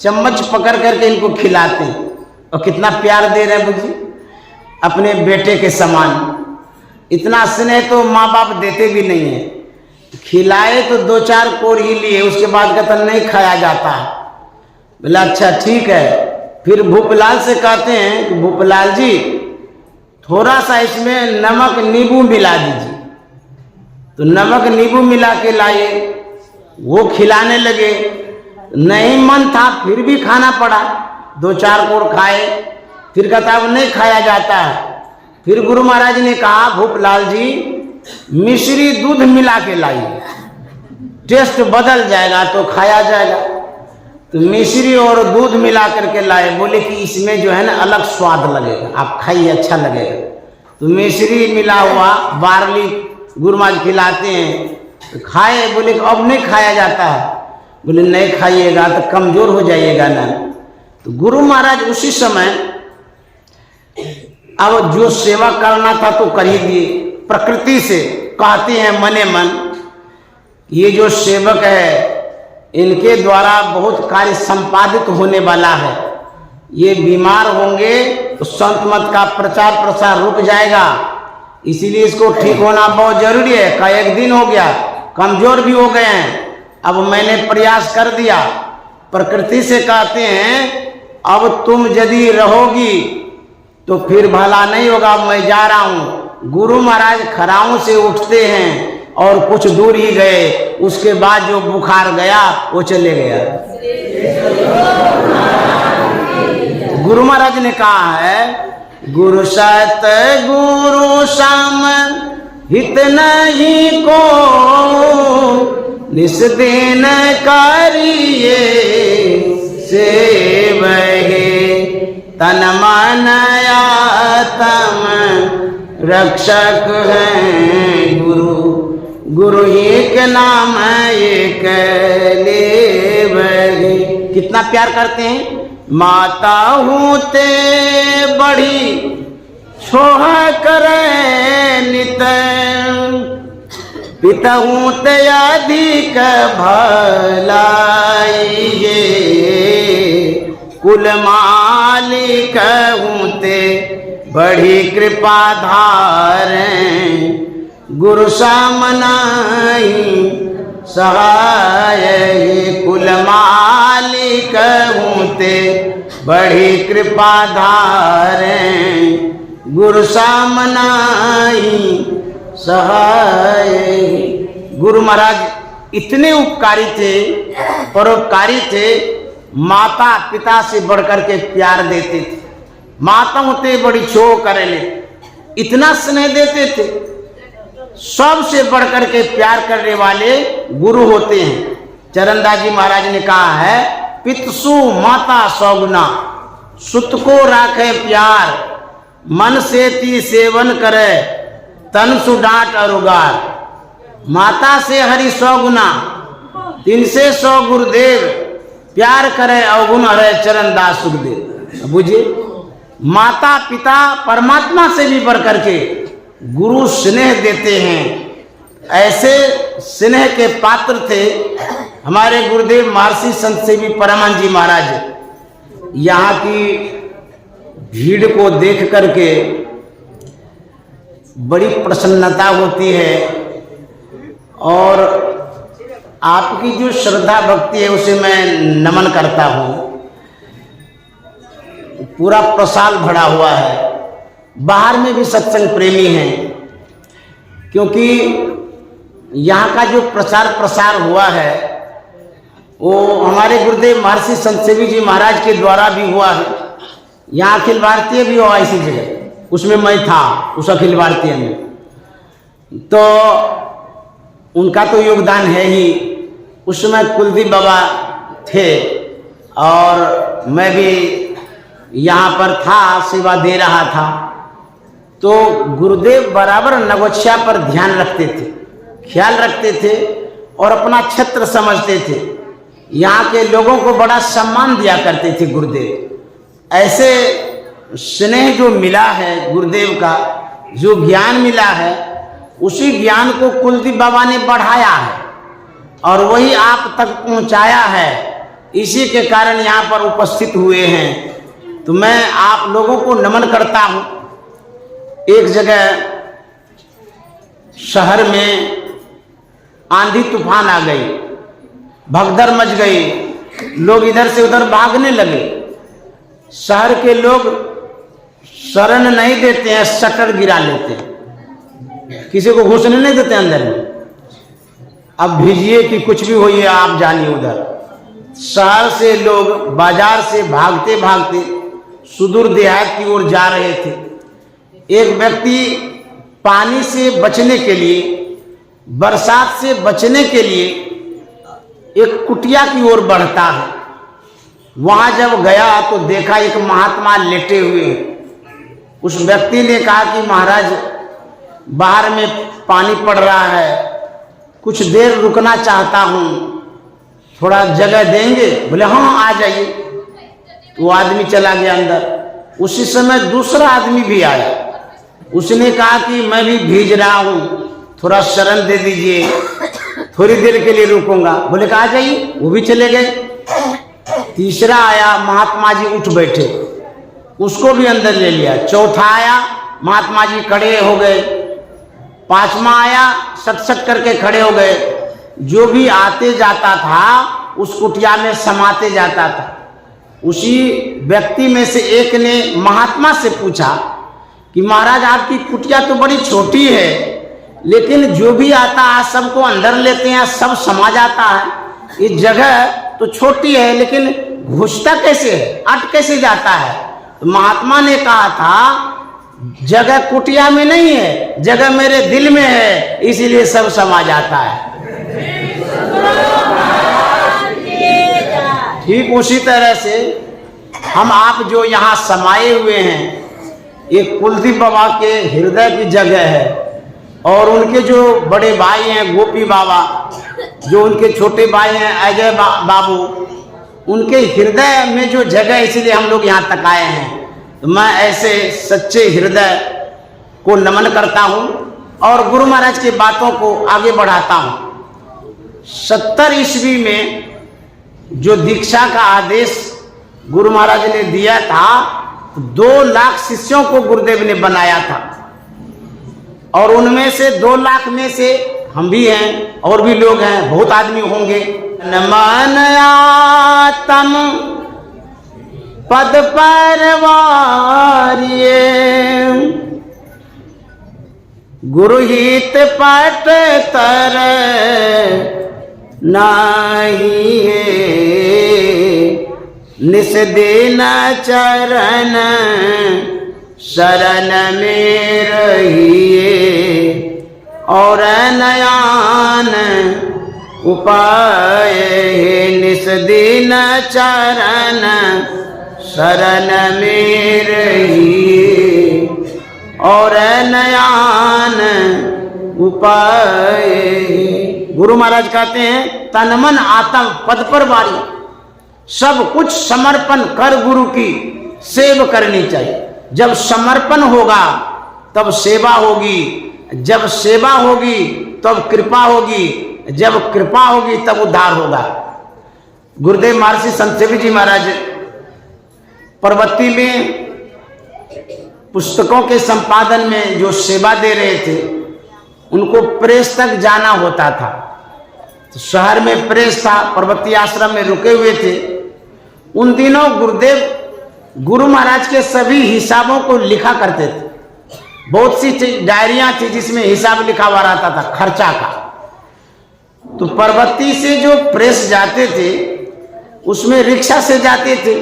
चम्मच पकड़ करके इनको खिलाते हैं, और कितना प्यार दे रहे हैं बुझी, अपने बेटे के समान। इतना स्नेह तो माँ बाप देते भी नहीं है। खिलाए तो 2-4 कोर ही लिए, उसके बाद कहता नहीं खाया जाता। बोला अच्छा ठीक है। फिर भूपलाल से कहते हैं कि भूपलाल जी थोड़ा सा इसमें नमक नींबू मिला दीजिए। तो नमक नींबू मिला के लाए, वो खिलाने लगे। नहीं मन था फिर भी खाना पड़ा, 2-4 कोर खाए। फिर कहता अब नहीं खाया जाता है। फिर गुरु महाराज ने कहा भूपलाल जी मिश्री दूध मिला के लाइए, टेस्ट बदल जाएगा तो खाया जाएगा। तो मिश्री और दूध मिला करके लाए। बोले कि इसमें जो है ना अलग स्वाद लगेगा, आप खाइए अच्छा लगेगा। तो मिश्री मिला हुआ बार्ली गुरु महाराज खिलाते हैं, तो खाए। बोले कि अब नहीं खाया जाता है। बोले नहीं खाइएगा तो कमजोर हो जाइएगा ना। तो गुरु महाराज उसी समय अब जो सेवा करना था तो कर ही दिए। प्रकृति से कहते हैं मने मन, ये जो सेवक है इनके द्वारा बहुत कार्य संपादित होने वाला है। ये बीमार होंगे तो संत मत का प्रचार प्रसार रुक जाएगा, इसीलिए इसको ठीक होना बहुत जरूरी है। का 1 दिन हो गया, कमजोर भी हो गए हैं, अब मैंने प्रयास कर दिया। प्रकृति से कहते हैं अब तुम यदि रहोगी तो फिर भला नहीं होगा, मैं जा रहा हूँ। गुरु महाराज खराओं से उठते हैं और कुछ दूर ही गए, उसके बाद जो बुखार गया वो चले गया। गुरु महाराज ने कहा है, गुरु सत गुरु सम हित नहीं को, निस दिन करिए सेवहे, तन मन आत्म रक्षक है गुरु, गुरु एक नाम एक लेवहे। कितना प्यार करते हैं। माता हूँ ते बड़ी छोह करे नित, पिता हूँ ते अधिक भलाई ये, कुल मालिक हूँ ते बड़ी कृपा धारें, गुरु सम नहीं सहाय, कुल मालिक हूँ ते बड़ी कृपा धारें, गुरु सम नहीं सहाय। गुरु महाराज इतने उपकारी थे, परोपकारी थे, माता पिता से बढ़कर के प्यार देते थे। माता होते बड़ी छोह करे ले, इतना स्नेह देते थे। सबसे बढ़कर के प्यार करने वाले गुरु होते हैं। चरणदास जी महाराज ने कहा है, पितसु माता सौगुना, सुत को राखे प्यार, मन से ती सेवन करे, तन सु डांट अरुगार। माता से हरि 100 गुना, 300 गुरुदेव, प्यार करे अवगुण हरे चरणदास सुखदेव। बुझिए, माता पिता परमात्मा से भी बढ़ करके गुरु स्नेह देते हैं। ऐसे स्नेह के पात्र थे हमारे गुरुदेव महर्षि संत सेवी परमानंद जी महाराज। यहाँ की भीड़ को देख करके बड़ी प्रसन्नता होती है और आपकी जो श्रद्धा भक्ति है उसे मैं नमन करता हूँ। पूरा प्रसाल भरा हुआ है, बाहर में भी सत्संग प्रेमी हैं, क्योंकि यहाँ का जो प्रचार प्रसार हुआ है वो हमारे गुरुदेव महर्षि संत सेवी जी महाराज के द्वारा भी हुआ है। यहाँ अखिल भारतीय भी हुआ इसी जगह, उसमें मैं था, उस अखिल भारतीय में, तो उनका तो योगदान है ही। उसमें कुलदीप बाबा थे और मैं भी यहाँ पर था, सेवा दे रहा था। तो गुरुदेव बराबर नगोछिया पर ध्यान रखते थे, ख्याल रखते थे और अपना क्षेत्र समझते थे। यहाँ के लोगों को बड़ा सम्मान दिया करते थे गुरुदेव। ऐसे स्नेह जो मिला है गुरुदेव का, जो ज्ञान मिला है, उसी ज्ञान को कुलदीप बाबा ने बढ़ाया है और वही आप तक पहुँचाया है। इसी के कारण यहाँ पर उपस्थित हुए हैं। तो मैं आप लोगों को नमन करता हूँ। एक जगह शहर में आंधी तूफान आ गई, भगदड़ मच गई, लोग इधर से उधर भागने लगे। शहर के लोग शरण नहीं देते हैं, शटर गिरा लेते हैं, किसी को घुसने नहीं देते अंदर में। अब भेजिए कि कुछ भी होइए, आप जानिए। उधर शहर से लोग बाजार से भागते भागते सुदूर देहात की ओर जा रहे थे। एक व्यक्ति पानी से बचने के लिए, बरसात से बचने के लिए एक कुटिया की ओर बढ़ता है। वहां जब गया तो देखा एक महात्मा लेटे हुए हैं। उस व्यक्ति ने कहा कि महाराज, बाहर में पानी पड़ रहा है, कुछ देर रुकना चाहता हूँ, थोड़ा जगह देंगे? बोले हाँ, आ जाइए। तो वो आदमी चला गया अंदर। उसी समय दूसरा आदमी भी आया। उसने कहा कि मैं भी भीज रहा हूँ, थोड़ा शरण दे दीजिए, थोड़ी देर के लिए रुकूंगा। बोले कहा आ जाइए। वो भी चले गए। तीसरा आया, महात्मा जी उठ बैठे, उसको भी अंदर ले लिया। चौथा आया, महात्मा जी खड़े हो गए। पांचवा आया, सट करके खड़े हो गए। जो भी आते जाता था उस कुटिया में समाते जाता था। उसी व्यक्ति में से एक ने महात्मा से पूछा कि महाराज आपकी कुटिया तो बड़ी छोटी है, लेकिन जो भी आता है सबको अंदर लेते हैं, सब समा जाता है। ये जगह तो छोटी है लेकिन घुसता कैसे है, अट कैसे जाता है? तो महात्मा ने कहा था जगह कुटिया में नहीं है, जगह मेरे दिल में है, इसीलिए सब समा जाता है। ठीक उसी तरह से हम आप जो यहाँ समाये हुए हैं, ये कुलदीप बाबा के हृदय की जगह है। और उनके जो बड़े भाई हैं गोपी बाबा, जो उनके छोटे भाई हैं अजय बाबू, उनके हृदय में जो जगह, इसीलिए हम लोग यहाँ तक आए हैं। तो मैं ऐसे सच्चे हृदय को नमन करता हूँ और गुरु महाराज की बातों को आगे बढ़ाता हूँ। 70 ईस्वी में जो दीक्षा का आदेश गुरु महाराज ने दिया था, 2 लाख शिष्यों को गुरुदेव ने बनाया था और उनमें से 2 लाख में से हम भी हैं और भी लोग हैं, बहुत आदमी होंगे। नमन आतम पद परवारिये गुरुहित पट तर नाही निस दिन चरण शरण में रहिए और नयान उपाय निस दिन चरण शरण में रहिए और नयान उपाय। गुरु महाराज कहते हैं तन मन आत्म पद पर वारी, सब कुछ समर्पण कर गुरु की सेवा करनी चाहिए। जब समर्पण होगा तब सेवा होगी, जब सेवा होगी तब कृपा होगी, जब कृपा होगी तब उद्धार होगा। गुरुदेव महर्षि संत सेवी जी महाराज परबत्ती में पुस्तकों के संपादन में जो सेवा दे रहे थे, उनको प्रेस तक जाना होता था। तो शहर में प्रेस था, परबत्ती आश्रम में रुके हुए थे। उन दिनों गुरुदेव गुरु महाराज के सभी हिसाबों को लिखा करते थे। बहुत सी डायरियां थी जिसमें हिसाब लिखा हुआ रहता था खर्चा का। तो परबत्ती से जो प्रेस जाते थे उसमें रिक्शा से जाते थे।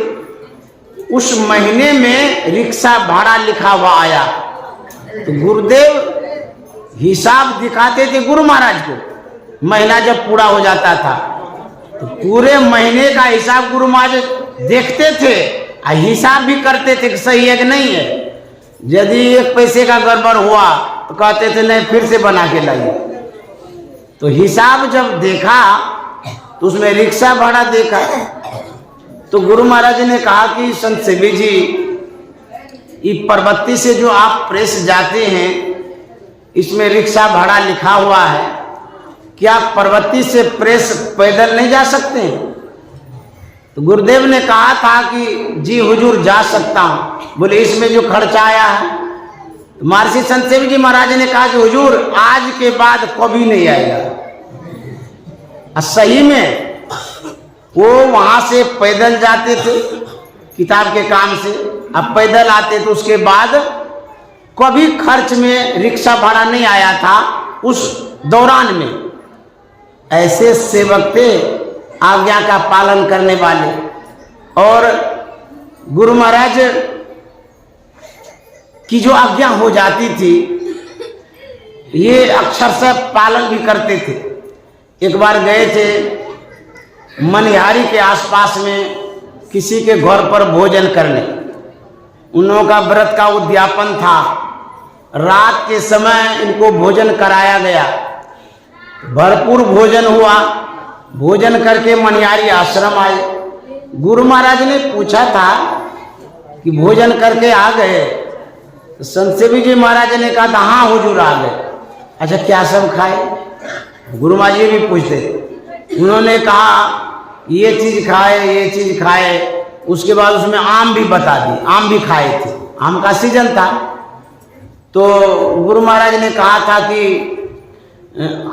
उस महीने में रिक्शा भाड़ा लिखा हुआ आया तो गुरुदेव हिसाब दिखाते थे गुरु महाराज को। महीना जब पूरा हो जाता था तो पूरे महीने का हिसाब गुरु महाराज देखते थे, हिसाब भी करते थे कि सही है कि नहीं है। यदि 1 पैसे का गड़बड़ हुआ तो कहते थे नहीं फिर से बना के लाइए। तो हिसाब जब देखा तो उसमें रिक्शा भाड़ा देखा तो गुरु महाराज ने कहा कि संत सेवी जी, ये परबत्ती से जो आप प्रेस जाते हैं इसमें रिक्शा भाड़ा लिखा हुआ है, क्या परबत्ती से प्रेस पैदल नहीं जा सकते हैं? तो गुरुदेव ने कहा था कि जी हुजूर जा सकता हूं। बोले इसमें जो खर्चा आया है? तो महर्षि संत सेवी जी महाराज ने कहा कि हुजूर आज के बाद कभी नहीं आएगा। और सही में वो वहां से पैदल जाते थे किताब के काम से, अब पैदल आते तो उसके बाद कभी खर्च में रिक्शा भाड़ा नहीं आया था उस दौरान में। ऐसे सेवक थे, आज्ञा का पालन करने वाले। और गुरु महाराज की जो आज्ञा हो जाती थी ये अक्षर से पालन भी करते थे। एक बार गए थे मनिहारी के आसपास में किसी के घर पर भोजन करने, उन लोगों का व्रत का उद्यापन था। रात के समय इनको भोजन कराया गया, भरपूर भोजन हुआ। भोजन करके मनिहारी आश्रम आए। गुरु महाराज ने पूछा था कि भोजन करके आ गए? तो संत सेवी जी महाराज ने कहा था हाँ हुजूर आ गए। अच्छा क्या सब खाए? गुरु महाराज जी भी पूछते। उन्होंने कहा ये चीज खाए, ये चीज खाए। उसके बाद उसमें आम भी बता दी, आम भी खाए थे, आम का सीजन था। तो गुरु महाराज ने कहा था कि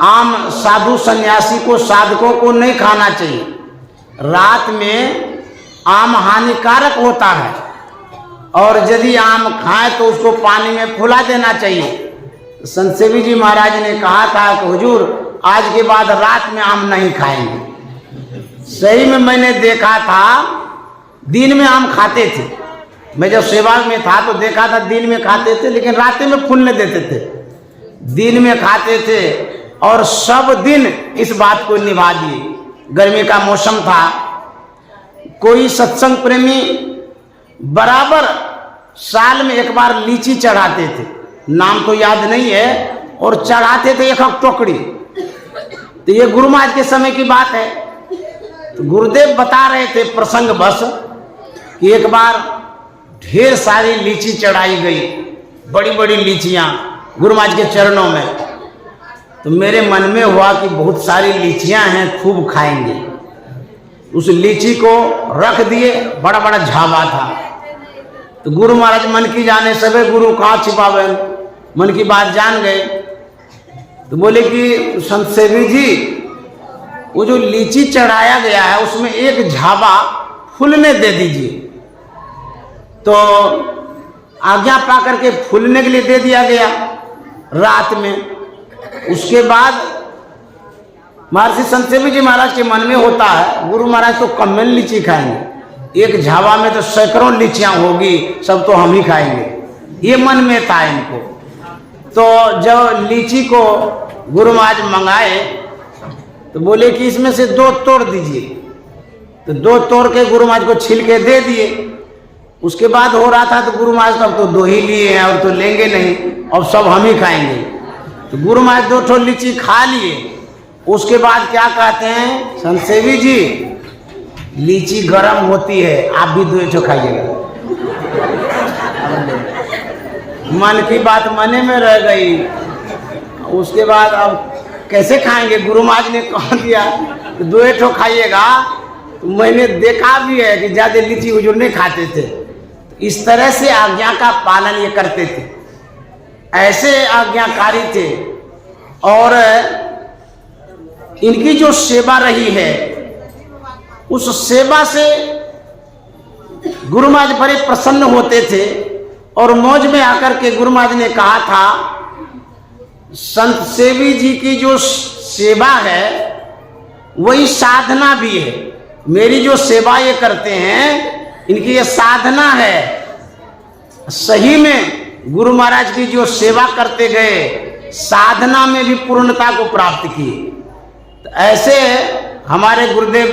आम साधु सन्यासी को, साधकों को नहीं खाना चाहिए। रात में आम हानिकारक होता है और यदि आम खाए तो उसको पानी में फुला देना चाहिए। तो संत सेवी जी महाराज ने कहा था कि हुजूर आज के बाद रात में आम नहीं खाएंगे। सही में मैंने देखा था दिन में आम खाते थे, मैं जब सेवा में था तो देखा था दिन में खाते थे, लेकिन रात में फूलने देते थे। दिन में खाते थे और सब दिन इस बात को निभा दिए। गर्मी का मौसम था, कोई सत्संग प्रेमी बराबर साल में एक बार लीची चढ़ाते थे, नाम तो याद नहीं है, और चढ़ाते थे एक टोकरी। तो ये गुरु महाराज के समय की बात है। तो गुरुदेव बता रहे थे प्रसंग बस कि एक बार ढेर सारी लीची चढ़ाई गई, बड़ी बड़ी लीचियां गुरु महाराज के चरणों में। तो मेरे मन में हुआ कि बहुत सारी लीचियां हैं, खूब खाएंगे। उस लीची को रख दिए, बड़ा बड़ा झावा था। तो गुरु महाराज मन की जाने सबे, गुरु कहाँ छिपावे, मन की बात जान गए। तो बोले कि संत सेवी जी वो जो लीची चढ़ाया गया है उसमें एक झावा फूलने दे दीजिए। तो आज्ञा पा करके फूलने के लिए दे दिया गया रात में। उसके बाद महर्षि संत सेवी जी महाराज के मन में होता है गुरु महाराज तो कम में लीची खाएंगे, एक झावा में तो सैकड़ों लीचियां होगी, सब तो हम ही खाएंगे, ये मन में था इनको। तो जब लीची को गुरु महाराज मंगाए तो बोले कि इसमें से 2 तोड़ दीजिए। तो 2 तोड़ के गुरु महाराज को छील के दे दिए। उसके बाद हो रहा था तो गुरु महाराज अब तो 2 ही लिए हैं और तो लेंगे नहीं, अब सब हम ही खाएंगे। तो गुरु महाराज 2 ठो लीची खा लिए। उसके बाद क्या कहते हैं, संत सेवी जी लीची गर्म होती है, आप भी 2 ठो खाइएगा। मन की बात मने में रह गई। उसके बाद अब कैसे खाएंगे, गुरु महाराज ने कह दिया कि 2 ठो खाइएगा। तो मैंने देखा भी है कि ज्यादा लीची हुजूर नहीं खाते थे। इस तरह से आज्ञा का पालन ये करते थे, ऐसे आज्ञाकारी थे। और इनकी जो सेवा रही है उस सेवा से गुरु महाराज बड़े प्रसन्न होते थे। और मौज में आकर के गुरु महाराज ने कहा था संत सेवी जी की जो सेवा है वही साधना भी है। मेरी जो सेवा ये करते हैं इनकी ये साधना है। सही में गुरु महाराज की जो सेवा करते गए साधना में भी पूर्णता को प्राप्त की। तो ऐसे हमारे गुरुदेव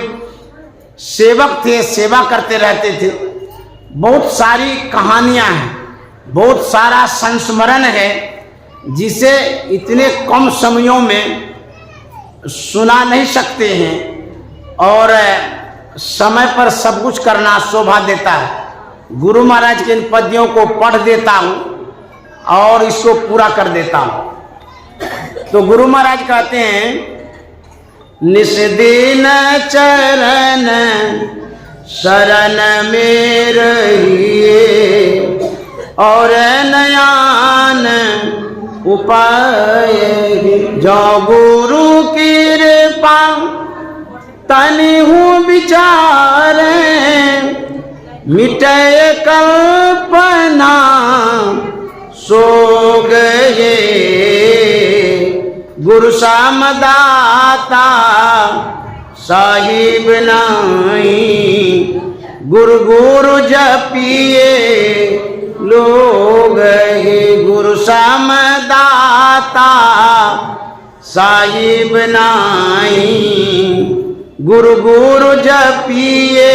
सेवक थे, सेवा करते रहते थे। बहुत सारी कहानियां हैं, बहुत सारा संस्मरण है जिसे इतने कम समयों में सुना नहीं सकते हैं। और समय पर सब कुछ करना शोभा देता है। गुरु महाराज के इन पद्यों को पढ़ देता हूँ और इसको पूरा कर देता हूँ। तो गुरु महाराज कहते हैं निस दिन चरण शरण में रहिए और नयान उपाय जो गुरु कृपा तनि हूँ विचार मिटे कल्पना सो गए गुरु सामदाता साहिब नहीं गुरु गुरु जपिए लोग गुरु सामदाता साहिब नहीं गुरु गुरु जपिए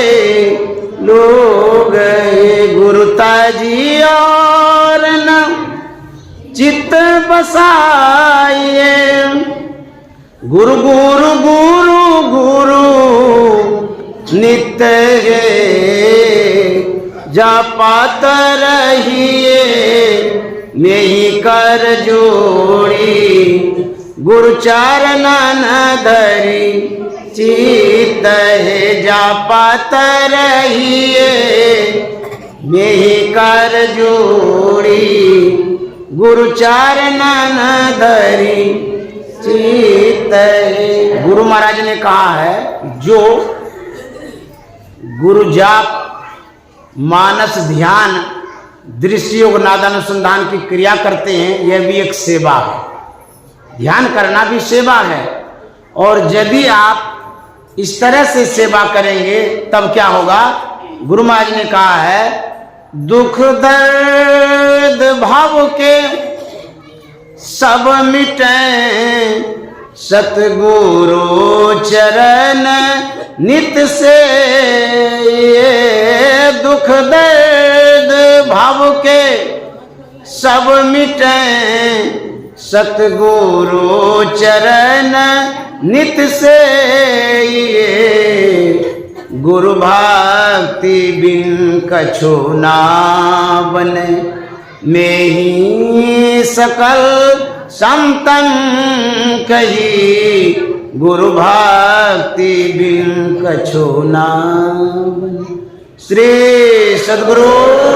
लोग गुरु ताजी और न चित्त बसाइए गुरु गुरु गुरु गुरु नित्य जपत रहिए नहीं कर जोड़ी गुरु चरणन धरी चित्त जपत रहिए नहीं कर जोड़ी गुरु चरणन धरी चित्त। गुरु महाराज ने कहा है जो गुरु जाप, मानस ध्यान, दृश्य योग, नादानुसंधान की क्रिया करते हैं, यह भी एक सेवा है। ध्यान करना भी सेवा है। और यदि आप इस तरह से सेवा करेंगे तब क्या होगा? गुरु महाराज ने कहा है, दुख दर्द भाव के सब मिटे, सतगुरु चरण नित से। दुख दर्द भाव के सब मिटे, सतगुरु चरण नित से। गुरु भक्ति बिन कछु ना बने, में ही सकल समतन कही। गुरु भक्ति बिन कछु ना बने। श्री सद्गुरु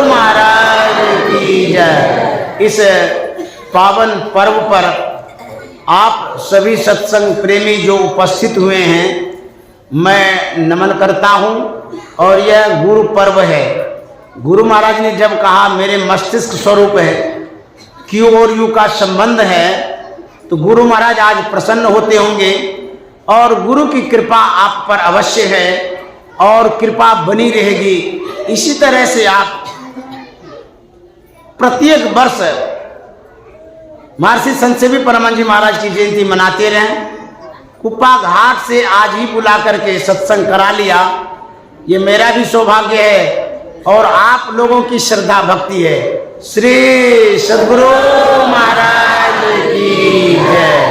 महाराज की जय। इस पावन पर्व पर आप सभी सत्संग प्रेमी जो उपस्थित हुए हैं, मैं नमन करता हूँ। और यह गुरु पर्व है। गुरु महाराज ने जब कहा मेरे मस्तिष्क स्वरूप है, क्यों और यू का संबंध है, तो गुरु महाराज आज प्रसन्न होते होंगे। और गुरु की कृपा आप पर अवश्य है और कृपा बनी रहेगी। इसी तरह से आप प्रत्येक वर्ष महर्षि संत सेवी परमानंद जी महाराज की जयंती मनाते रहें। कुप्पा घाट से आज ही बुला करके सत्संग करा लिया, ये मेरा भी सौभाग्य है और आप लोगों की श्रद्धा भक्ति है। श्री सद्गुरु महाराज की जय।